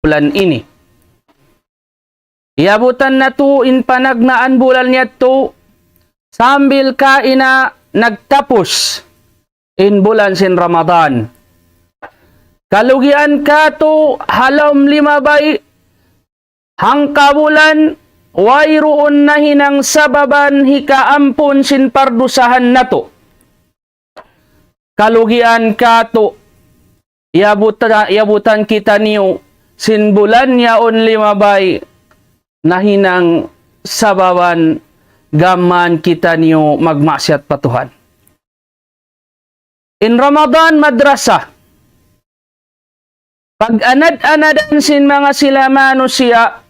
bulan ini. Iabutan na to in panagnaan bulan niya to sambil kaina nagtapos in bulan sin Ramadan. Kalugian ka to halom limabay hangka bulan wayroon na hinang sababan hikaampun sin pardusahan na to. Kalugian ka to iabutan kita niyo sin bulan yaon limabay na hinang sababan gaman kita niyo magmasyat patuhan. In Ramadan madrasa, pag anad-anadan sin mga sila manusia,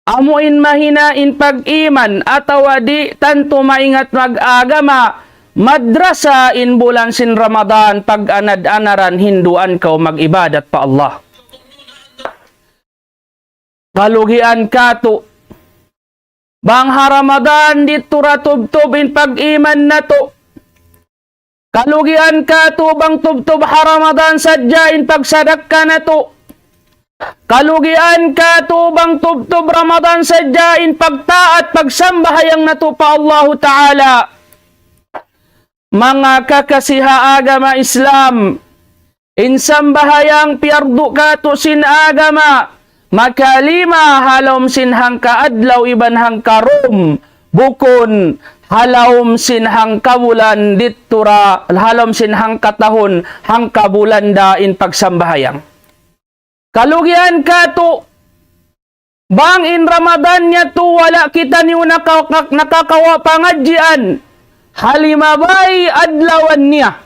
amuin mahinain pag-iman atawa di tanto maingat mag-agama, madrasa in bulan sin Ramadan pag anad-anaran hinduan ka mag-ibadat pa Allah. Kalugian ka to bang Ramadan dito ratubtubin pag-iman na to. Kalugian ka to bang tubtub Ramadan sadyain pagsadak ka na to. Kalugian ka to bang tubtub Ramadan sadyain pagtaat pagsambahayang na to pa Allah Ta'ala. Mga kakasiha agama Islam, insambahayang piardu ka to sin agama, makalima halom sinhang kaadlaw iban hang karom bukon halom sinhang kabulan ditura halom sinhang katahon hang kabulan dain pagsambahayang. Kalugian ka to bang in Ramadan niya to wala kita niyo nakakawa pangadjian halimabay adlawan niya.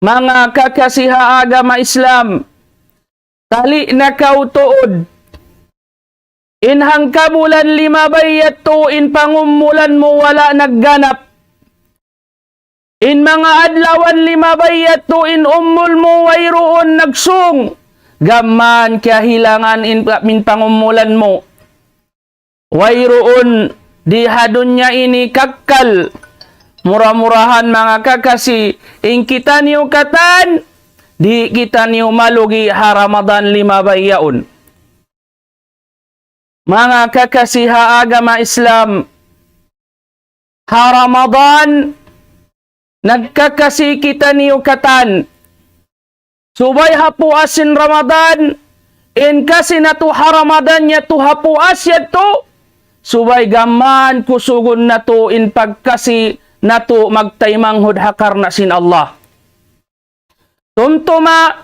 Mga kakasiha agama Islam, tali na kautuod. Inhang kabulan limabay yato in pangumulan mo wala nagganap. In mga adlawan limabay yato in umul mo wayroon nagsung. Gaman kahilangan in pangumulan mo. Wayroon dihadon niya ini kakkal. Murah-murahan mga kakasi, in kita niyo katan, di kita niyo malugi Ramadan limabay yaon. Mga kakasiha agama Islam, Ramadan nagkakasi kita niyo katan. Subay hapuasin Ramadan, in kasi na to Ramadan niya to hapuas yato. Subay gaman kusugon na to in pagkasi na to magtaymanghod hakar na sin Allah. Tuntuma,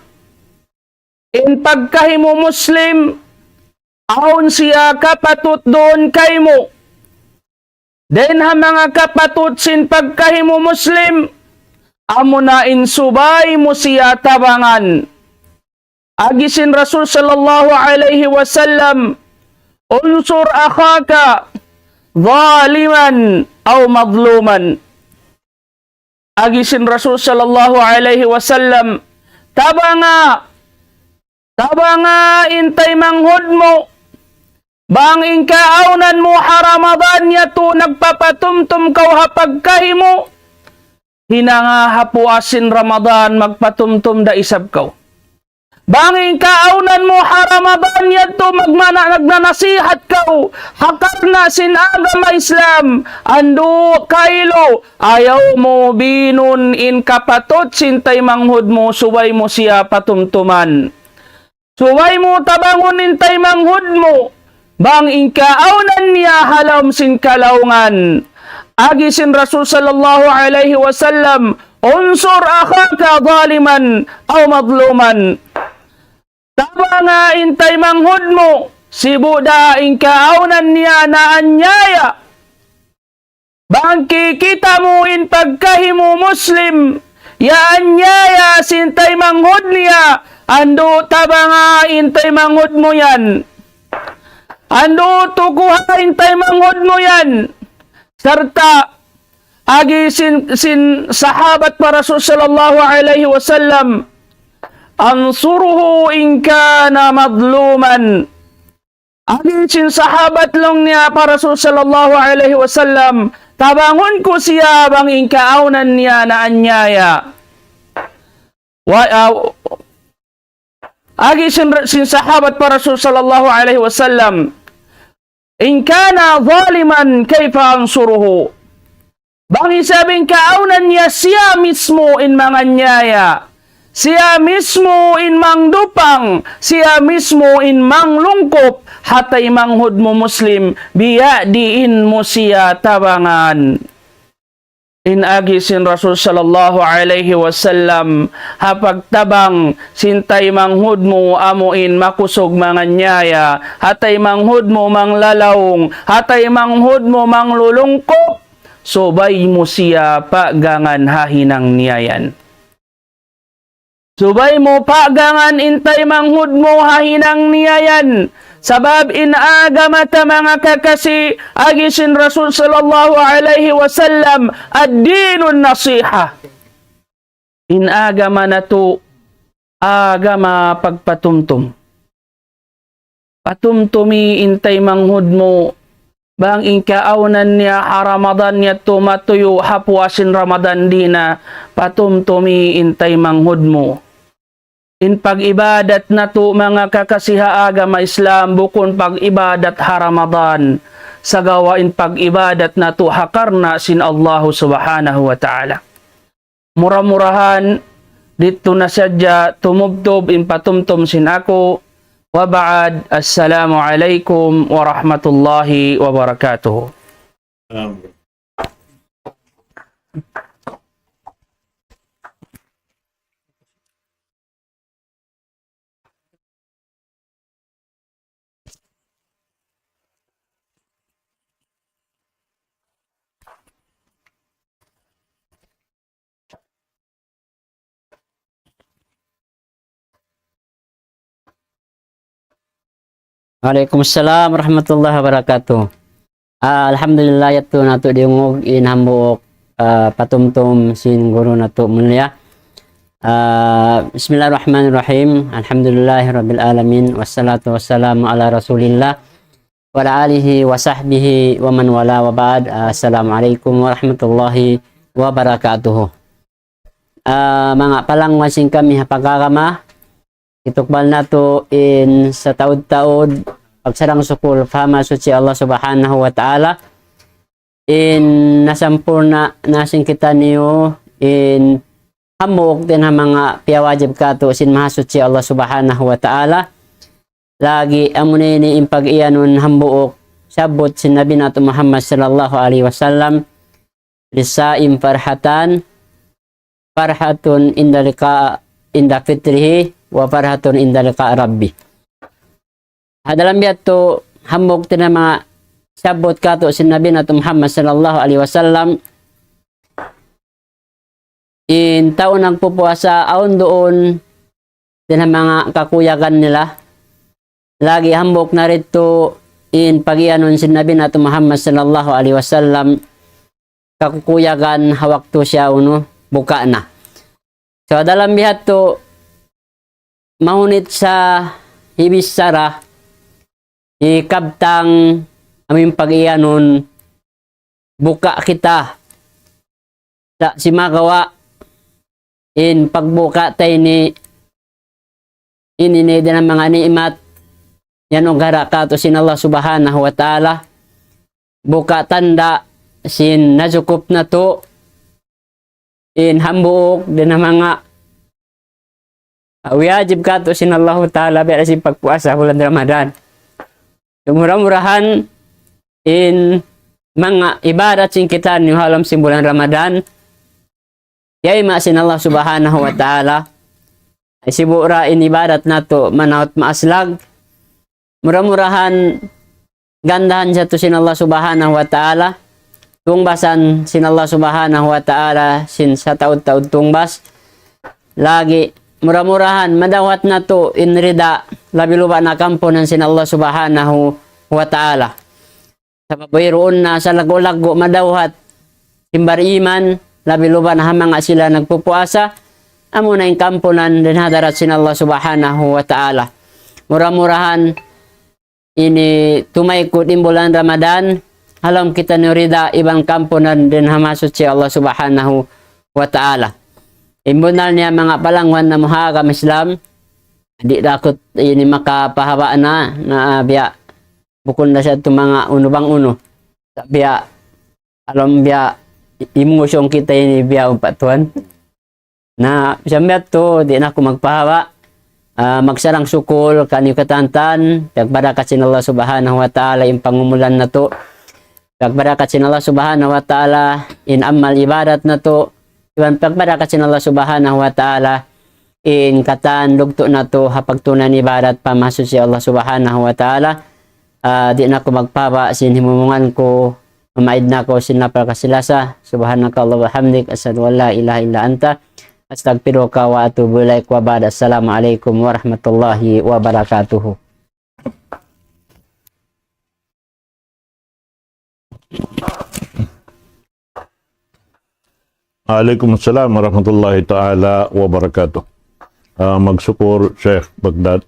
in pagkahimo Muslim, aon siya kapatut doon kay mo. Den ha mga kapatut sin pagkahimo Muslim, amo na in subay mo siya tabangan. Agisin Rasul sallallahu alaihi wasallam, unsur akhaka zaliman aw madluman. Agisin Rasul sallallahu alaihi wasallam, tabanga intay manghod mo bang ingkaaunan mo Ramadan yato nagpapatumtum kaw hapag kahimo hinanga hapuasin Ramadan magpatumtum da isab kaw. Banging kaunan mo Ramadan yato nagnanasihat kaw hakar na sin agama Islam ando kailo ayaw mo binun in kapatot sintay manghud mo subay mo siya patumtuman. Subay mo tabangon intay manghud mo bang ingkaunan niya halam sin kalaungan. Agi sin Rasul sallallahu alaihi wasallam, unsur akhaka zaliman aw madluman. Tama nga intay manghud mo, si Buddha ingkaunan niya na anyaya. Bangki kita mo in pagkahimo Muslim, ya anyaya sintay manghud niya, ando taba nga intay manghud mo yan. Ando tukuha intay manghud mo yan. Serta agi sin sahabat para Rasul sallallahu alaihi wasallam, ansuruhu in kana madluman. Agin sin sahabat long niya para Rasul sallallahu alaihi wasallam, tabangon ko siya bang ingkaunan niya na anyaya. agi sin sahabat para Rasul sallallahu alaihi wasallam, in kana zaliman kaifa ansuruhu. Bangi sabing kaunan niya siya mismo in mga nyaya, siya mismo in mangdupang, siya mismo in manglungkop, hatay manghud mo Muslim, biya diin mo siya tabangan. In agi sin Rasul sallallahu alaihi wasallam, hapag tabang sintay manghud mo amuin makusog mga nyaya, hatay manghud mo manglalaong, hatay manghud mo manglulungkop, subay mo siya pagangan hahinang niyayan. Subay mo pagangan intay manghud mo hahinang niyayan. Sabab inaga mata mga kakasi, agisin Rasul sallallahu alaihi wasallam, ad-dinun nasiha. Inaga manato, agama pagpatumtum. Patumtumi intay manghud mo, bang inkaawanan niya Ramadan niya tumatuyo hapwasin Ramadan dina, patumtumi intay manghud mo. In pag-ibadat na to mga kakasiha agama Islam, bukon pag-ibadat ha Ramadan, sa gawain pag-ibadat na to hakarna sin Allah subhanahu wa ta'ala. Mura-murahan, dito na sadya tumubtob in patumtum sin ako, wa ba'ad, assalamu alaikum wa rahmatullahi wa barakatuh. Waalaikumsalam warahmatullahi wabarakatuh. Alhamdulillah yato nato diungog inhambuok patumtum sin guru nato mulia. Bismillahirrahmanirrahim. Alhamdulillahirabbil alamin wassalatu wassalamu ala Rasulillah wa ala alihi wa sahbihi wa man wala wa ba'd. Assalamualaikum warahmatullahi wabarakatuh. Mga palangwasin kami hapagagama itukbal nato in sa taud-taud pagsarang sukul fama suci Allah subhanahu wa ta'ala in nasampurna nasin kita niyo in hamuk din ang mga piyawajib kato sin mahasuci Allah subhanahu wa ta'ala lagi amunin in pag-iyanon hambuok sabot sin Nabi nato Muhammad sallallahu alaihi wasallam lisaim farhatun indalika inda fitrihi wa farhatun inda liqa rabbi. Hadalam biyato hamog tina mga sabot kato sin Nabi nato Muhammad sallallahu alaihi wasallam in taon ng pupuasa aon doon din mga kakuyagan nila lagi hamog na rito in pagianon sin Nabi nato Muhammad sallallahu alaihi wasallam kakuyagan hawak to siya uno buka na. So dalam biyato mahunit sa hibis sara ikabtang aming pag-iyanon buka kita sa simagawa in pagbuka tayo ni inini din ang mga niimat yan o gara kato sin Allah subhanahu wa ta'ala buka tanda sin nazukup na to in hambuok din ang mga wajib kato sin Allah ta'ala biya sin pagpuasa bulan Ramadan. Murah-murahan in mga ibadat sin kita ni halam sin bulan Ramadan. Yay ma sin Allah subhanahu wa ta'ala. Ay sibura in ibadat nato manawat maaslag. Murah-murahan gandahan siya to sin Allah subhanahu wa ta'ala. Tungbasan sin Allah subhanahu wa ta'ala sin sa taud-taud tungbas. Lagi murah-murahan madawat na to in rida labi lupa na kampo ng sin Allah subhanahu wa ta'ala. Sa pabayroon na sa lago-lago madawat simbar iman labi lupa na hamanga sila nagpupuasa amo na yung kampo ng din hadarat sin Allah subhanahu wa ta'ala. Murah-murahan ini tumay ko din bulan Ramadan alam kita ni rida ibang kampo ng din hamasot si Allah subhanahu wa ta'ala. Imbunal niya mga palangwan na muhagam Islam Di na ako ini makapahawa na biya bukod na siya itong mga uno bang uno. Biya alam biya emosyong kita ini biya umpatuan. Na siyempre to di na ako magpahawa. Magsarang sukol kanyo katantan pagbarakat sin Allah subhanahu wa ta'ala yung pangumulan na to pagbarakat sin Allah subhanahu wa ta'ala in amal ibadat na to pagbarakat sin Allah subhanahu wa ta'ala in katan lugto na to hapagtunan ibadat pamasod si Allah subhanahu wa ta'ala di na ko magpawa sin himumungan ko mamaid na ko sin napakasilasa subhanakallah wa hamdik asyhadu an la ilaha illa anta astagfiruka wa atubu ilaik wa ba'd. Assalamualaikum warahmatullahi wabarakatuh. Waalaikumsalam warahmatullahi ta'ala wabarakatuh. Magsukur Sheikh Baghdad.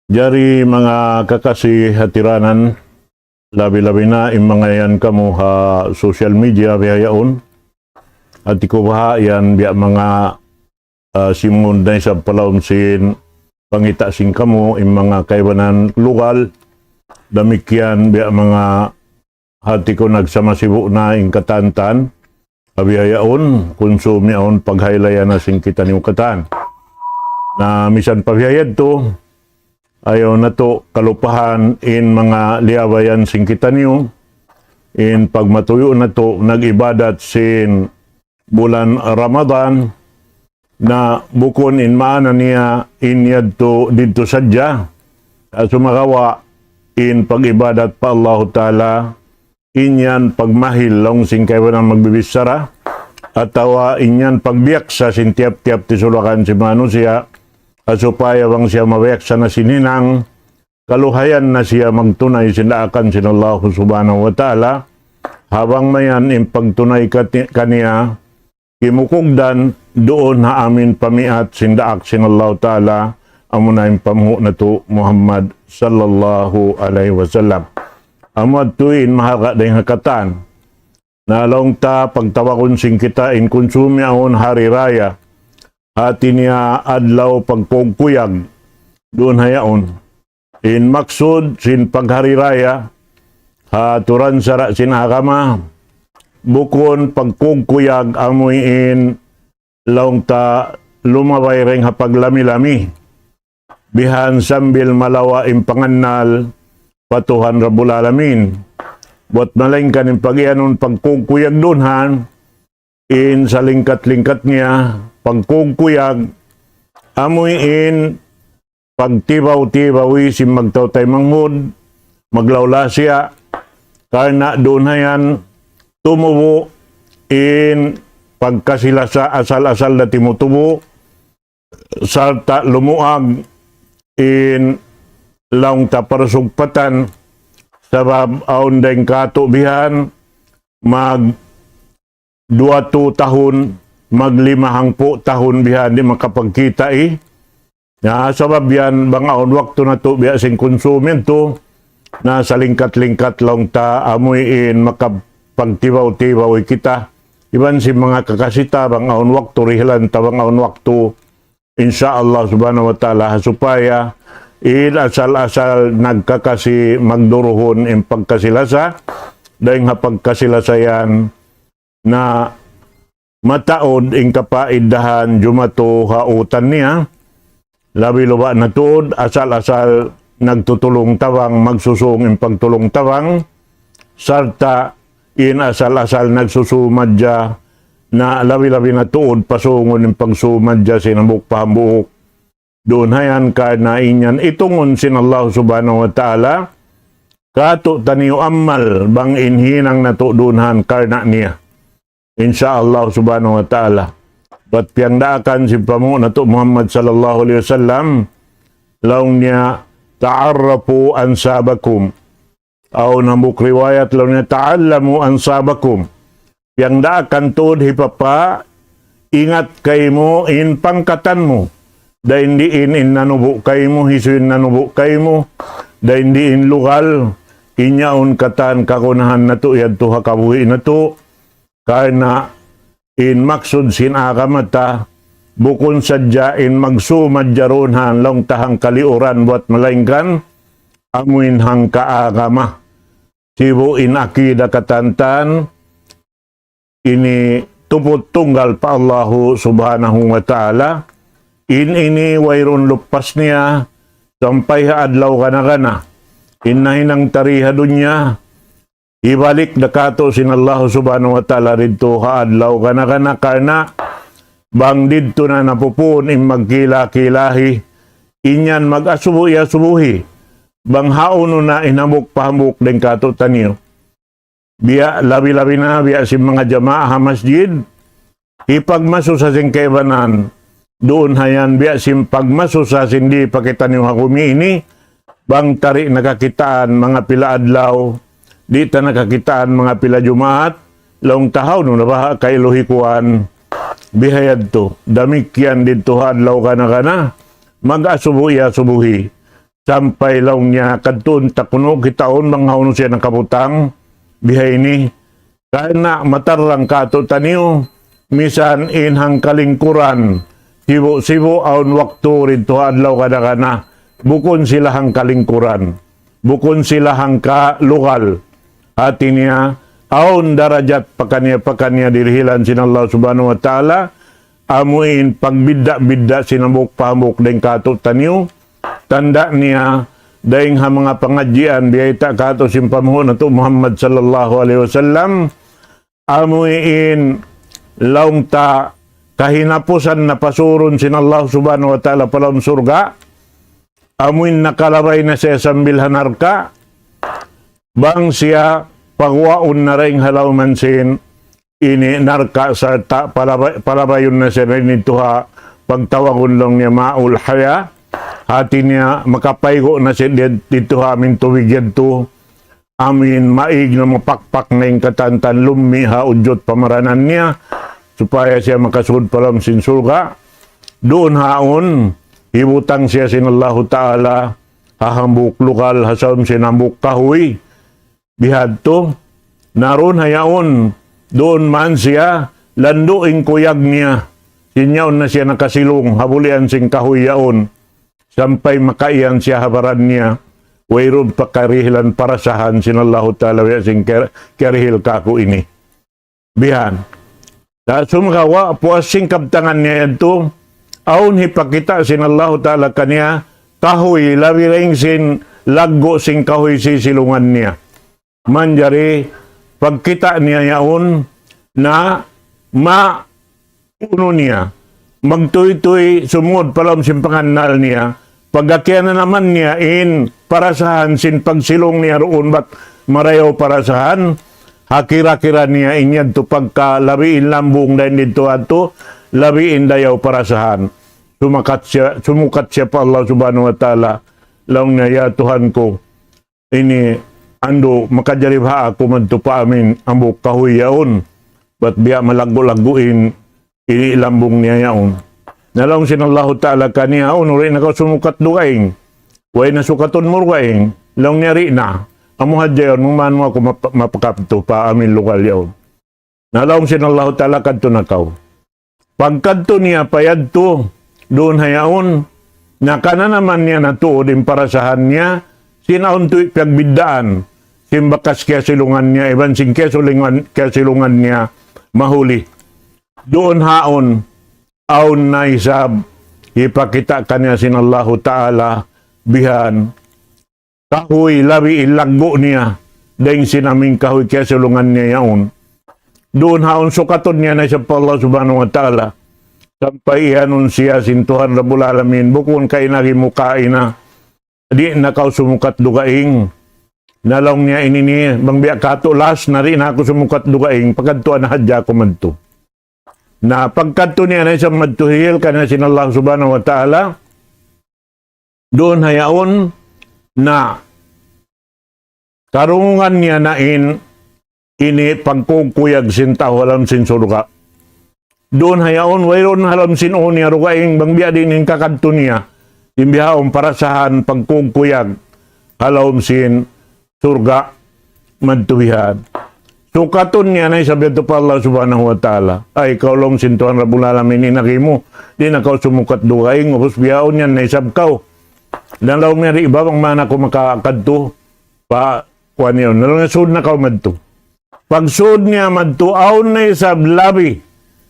Jari mga kakasi hatiranan, labi-labi na imangayan kamu ha social media biyayaon. At ikubaha yan biya mga simun na sa palawm sin pangita sing kamu im mga kaibanan lugal. Damikyan biya mga hati ko nagsama-sibu na ing katantan. Pabiyayaon, konsumyaon paghaylayan na sing kita ni katan. Na misan pabiyayad to, ayaw na to kalupahan in mga liawayan sing kita niyo. In pagmatuyo na to, nag-ibadat sin bulan Ramadan na bukon in maana niya inyad to dito sadya at sumakawa in pag-ibadat pa Allah Ta'ala inyan pagmahil long sing kayo ng magbibisara at tawa inyan pagbiyak sa sintiap-tiap tisulakan si manusia at supaya bang siya mabiyak sa nasininang kaluhayan na siya magtunay sinaakan sin Allah Subhanahu wa Ta'ala habang mayan in pagtunay kaniya kimukugdan doon na amin pamiat sindaak sin Allah Ta'ala amunay pamuho na to Muhammad sallallahu alaihi wasallam. Amad tuin mahaka day hakatan na along ta pagtawakon sing kita in konsumyaon hari raya hati niya adlaw pagpugkuyag doon hayaon in maksud sin paghari raya haturan sara sin hakama bukon pagkugkuyag amuin laong ta lumabay ring hapaglami-lami bihan sambil malawa impangannal patuhan rabulalamin buat malaing kanin pag-ianon pagkugkuyag dunhan in sa lingkat-lingkat niya pagkugkuyag amuin pagtibaw-tibawi si magtawtay manghud maglawla siya karna doon hayan tumubo in pagkasilasa asal-asal na timutubo sarta lumuag in laong taparasugpatan sa babaon deng katubihan mag 2 tahun mag 5 tahun bihan di makapagkita na sabab yan bangaon waktu na to biya sing konsumen to na sa lingkat-lingkat lang ta amuin makapagtibaw-tibaw kita iban si mga kakasita bangaon waktu rihilan ta bangaon waktu insyaallah subhanahu wa ta'ala supaya asal-asal nagkakasi magduruhon in pagkasilasa dahil nga pagkasilasayan na mataod in kapaidahan jumato hautan niya labi luba na tuod asal-asal nagtutulong tawang magsusung in pagtulong tawang sarta in asal-asal nagsusumadya na labi-labi na tuod pasungon in pagsumadya sinabuk pahambuok doon hayan ka na inyan itungon sin Allah subhanahu wa ta'ala kato taniyo amal bang inhinang na to doonhan karna niya insyaallah subhanahu wa ta'ala bat piyang daakan si pamu na to Muhammad sallallahu alaihi wasallam laung niya ta'arrafu ansabakum aw namuk riwayat laung niya ta'allamu ansabakum piyang daakan tod hipapa ingat kay mo in pangkatan mo dahil diin nanubo kayo mo, hisuin nanubo kayo mo, dahil diin lugal, inyaon katan kakunahan na to, yadto hakabuhi na to, karena in maksud sin akamata, bukon sadyain magsumad jaronhan long tahang kaliuran buat malaingkan amuin hang kaagama sibuin akida katantan ini tupot tunggal pa Allahu subhanahu wa ta'ala ini wayron lupas niya sampai adlaw kana inahinang tariha dunya ibalik dakato sin Allah subhanahu wa ta'ala rito adlaw kana karena bang didto na napupun magkila-kilahi inyan mag-asubuhi bang haon na inamok pahamok den kato taniyo biya labi-labi na biya si mga jamaah masjid ipagmaso sa singkebanan doon hayan biya si pagmaso sa sindi pakitan yung hakumi ini bang tari nakakitaan mga pila adlaw di ta nakakitaan mga pila jumaat long tahaw no nabaha kay lohikuan bihayad to damikyan dito adlaw kana mag-asubuhi sampai laong niya kadtun takuno kitaon manghauno siya ng kabutang bihay ni kana matarang kato taniyo misan inhang kalingkuran sibo aun waktu rito adlaw kana bukon sila hang kalingkuran bukon sila hang kalugal hati niya aun darajat pakanya dirihilan sin Allah subhanahu wa ta'ala amuin pagbidda sinambok pamok den kato taniyo tanda niya daing ha mga pangadjian biyayta kato simpamuhon nato Muhammad sallallahu alaihi wasallam amuin laong ta kahinapusan na pasuron sin Allah subhanahu wa ta'ala palam surga amuin nakalabay na siya sambil hanarka bang siya pagwaon na rin halaw mansin ini narka sa palabayon na siya rin ito ha pagtawagon lang niya maul haya hati niya makapaygo na siya dito ha amin tuwigyan to amin maig na mapakpak na yung katantan lumi ha udyot pamaranan niya supaya siya makasud palam sin surga doon haon ibutang siya sin Allahu ta'ala hahambuk lokal hasam sinambuk kahoy bihad to naron hayaon doon man siya landuing kuyag niya sinyaon na siya nakasilong habulian sing kahoy yaon sampai makaiyan siya habaran niya wayron pakarihilan parasahan sin Allahu ta'ala sing karihil kako ini bihan da sumkawa puas sing kabtangan niya ito aun hipakita sin Allahu ta'ala kaniya kahoy labi ring sin laggo sing kahoy sisilungan niya manjari pagkita niya yaon na uno niya magtuy-tuy sumod palam simpanganal niya pagakyan na naman niya in parasahan sin pagsilong niya roon bat marayaw parasahan hakira-kira niya inyad to pagka labiin lambong dahil dito ato labiin dayaw parasahan sumukat siya pa Allah subhanahu wa ta'ala lang niya Tuhan ko ini ando makajarib ha ako madto pa amin ambok kahoy yaon bat biya malaggo-lagguin ini lambong niya yaon nalong sin Allah ta'ala kaniya uri na ka sumukat dugaing way na sukaton murgaing lang niya ri na amuhad yaon man mo ako mapakapto pa amin lokal yaon nalong sin Allah ta'ala kadto nakaw pagkadto niya payad to doon hayaon nakana naman niya natuod yung parasahan niya sinaon to ipagbiddaan simbakas kaya silungan niya iban sing kaya silungan niya mahuli doon haon aon na isab ipakita kanya sin Allahu ta'ala bihan kahoy labi ilaggo niya dahil sinaming kahoy kaya silungan niya yaon doon haon sukaton niya na siya pa Allah subhanahu wa ta'ala sampai ihanon siya sin Tuhan Rabbul Alamin bukon kay nagimukain na di nakaw sumukat dugaing nalong niya inini bang biya kato las na rin ako sumukat dugaing pagkadtuan na hadya ko madto na pagkadto niya na isang madtuhil ka na sin Allah subhanahu wa ta'ala doon hayaon na karungan niya na ini pagkukuyag sin tao alam sin surga doon hayaon wayron halam sin o niya rugaing bang biya din yung kakadto niya imbihaon parasahan pagkukuyag halawm sin surga madtuwihan Sukaton niya na sabi ito pa Allah subhanahu wa ta'ala. Ay, ikaw lang sintuhan Rabbul Alamin inaki mo. Di na kau sumukat duhaing. Upos biyaon niyan na isab kau. Nalaw niya di iba bang mana ko makakadto. Pa, kuha niyo. Nalaw niya sud na kau madto. Pag sud niya madto, aon na isab labi.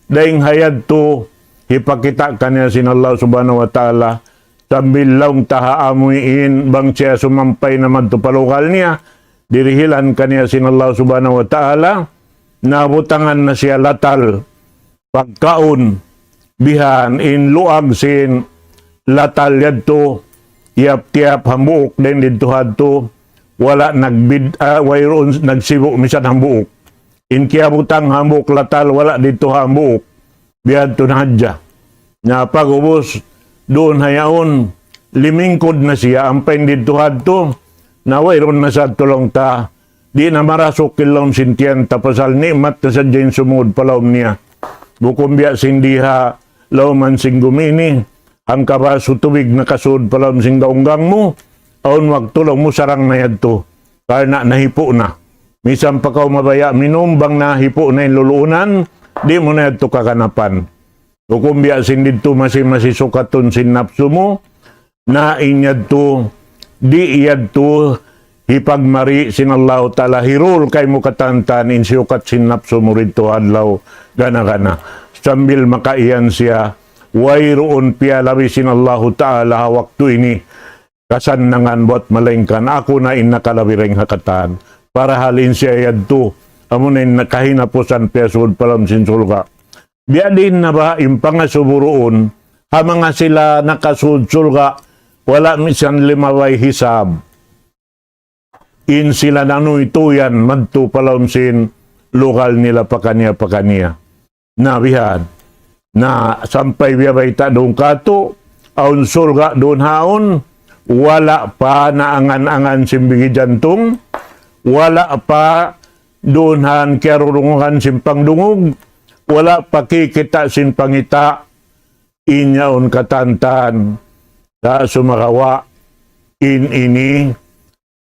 Daing hayad to, ipakita ka niya sin Allah subhanahu wa ta'ala. Sambil lang taha amuin bang siya sumampay na madto palukal niya. Dirihilan kaniya sin Allah subhanahu wa ta'ala, nabutangan na siya latal, pagkaon, bihan, in luag sin latal yadto, tiap-tiap hambuok din dito hadto, wala wayroon nagsibok misan hambuok. In kiabutang hambuok latal, wala dito hambuok, bihan to nahadya. Na pag-ubos, doon hayaon, limingkod na siya, ampay dito hadto, na wayron na sa tulong ta, di na marasok kilom sintiyan tapasal nikmat na sa dyan sumud palawm niya. Bukom biya sindiha lauman sing gumini, ang kabaso tubig na kasud palawm sing gaunggang mo, aun wag tulong mo sarang na yadto, karena nahipo na. Misang pa kaw mabaya, minumbang nahipo na yung luluunan, di mo na yadto kakanapan. Bukom biya sindito masisukaton sin napso mo, na inyad to, di iyad to hipagmari sin Allah ta'ala hirul kay mo katantan insyukat sinapso mo rito adlaw gana-gana. Sambil makaiyan siya wayroon pialabi sin Allah ta'ala waktu ini kasannangan buat malengkan ako na inakalabireng hakatan para halin siya iyad to amunin nakahinapusan pesod palam sin sulga. Biya din na ba impangasuburoon ha mga sila nakasud sulga wala misan limaway hisab. In sila nanuituyan madto palawm sin lokal nila pakanya. Nabihan na sampay biyabay ta doon kato aun surga doon haon wala pa naangan-angan simbigi jantong wala pa doon han kerurungan simpang dungog wala pa kikita sin pangita inyaon katantan sa sumakawa ini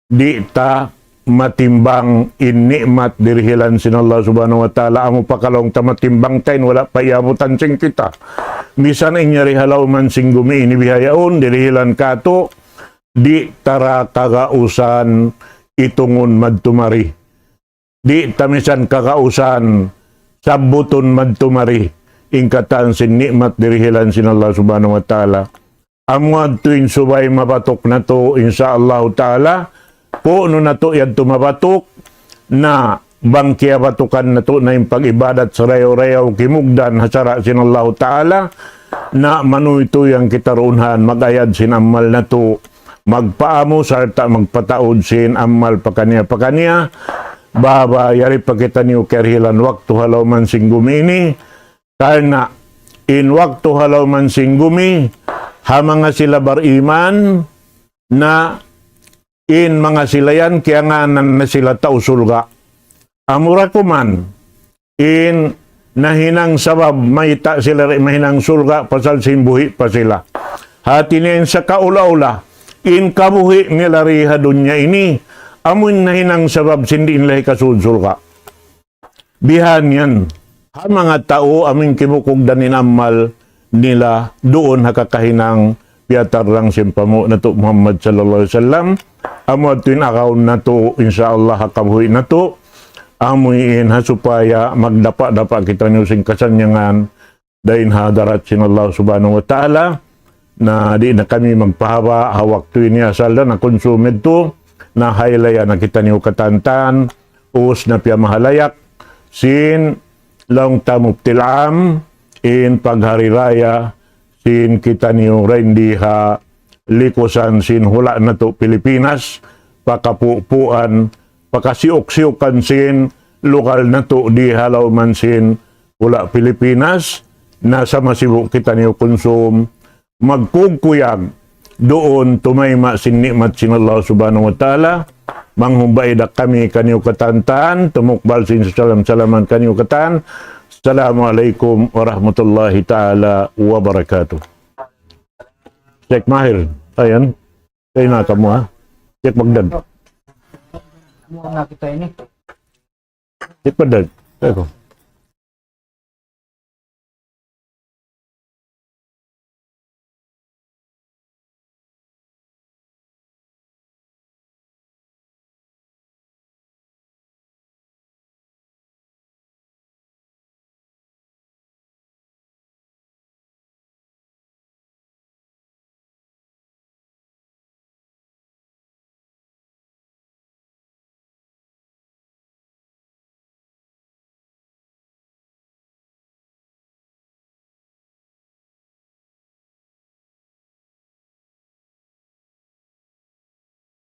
di ta matimbang in nikmat dirhilan sin Allah subhanahu wa ta'ala amo pakalong ta matimbang tayo wala pa iabutan sing kita misan inyari halaw man sing gumi ini bihayaon dirhilan kato di tara kagausan itungon madtumari di tamisan kagausan sabuton madtumari ingkatan sin nikmat dirhilan sin Allah subhanahu wa ta'ala. Amuad tuwing subay mabatok na to, insyaallah ta'ala, po no na to yan tumabatok na bangkya batukan na to na yung pag-ibadat sa rayaw-rayaw kimugdan hasara sin Allah ta'ala na manuy to yung kitarunhan magayad sin amal na to magpaamo sarta magpataod sin amal pakanya baba yari pagkita niyo kerhilan waktu halaw man sing gumini karena in waktu halaw man sing gumi ha mga sila bariman na in mga sila yan kaya nga na sila tausulga. Amura ko man in nahinang sabab maita sila rin mahinang sulga pasal simbuhi pa sila. Hati niyan sa kaula-ula in kabuhi nila riha dunya ini amun nahinang sabab sindi inlay kasulga. Bihan yan. Ha mga tao aming kimukugdan amal nila doon hakakahinang piatar lang simpamo na to Muhammad sallallahu alaihi wasallam amo tuin akaw na to insyaallah hakabuhi na to amuin ha supaya magdapa-dapa kita nyo sing kasanyangan dahin hadarat sin Allah subhanahu wa ta'ala na di na kami magpahaba hawak tuin ni asal na konsumid to na haylaya na kita nyo katantan us na piya mahalayak sin long tamuptilam in paghari raya sin kita niyo rendi ha likusan sin hula na to Pilipinas pakapupuan pakasiok-siyokan sin lokal na to di halaw man sin hula Pilipinas nasa masibuk kita niyo konsum magkugkuyag doon tumayma sin nikmat sin Allah subhanahu wa ta'ala manghumbaida kami kaniyo katantan tumukbal sin salam-salaman kaniyo katan. Assalamualaikum warahmatullahi ta'ala wabarakatuh. Cek Mahir. Ayan. Kayo na ka mo ha. Cek Magdan. Muna kita ini. Ipadag. Ako.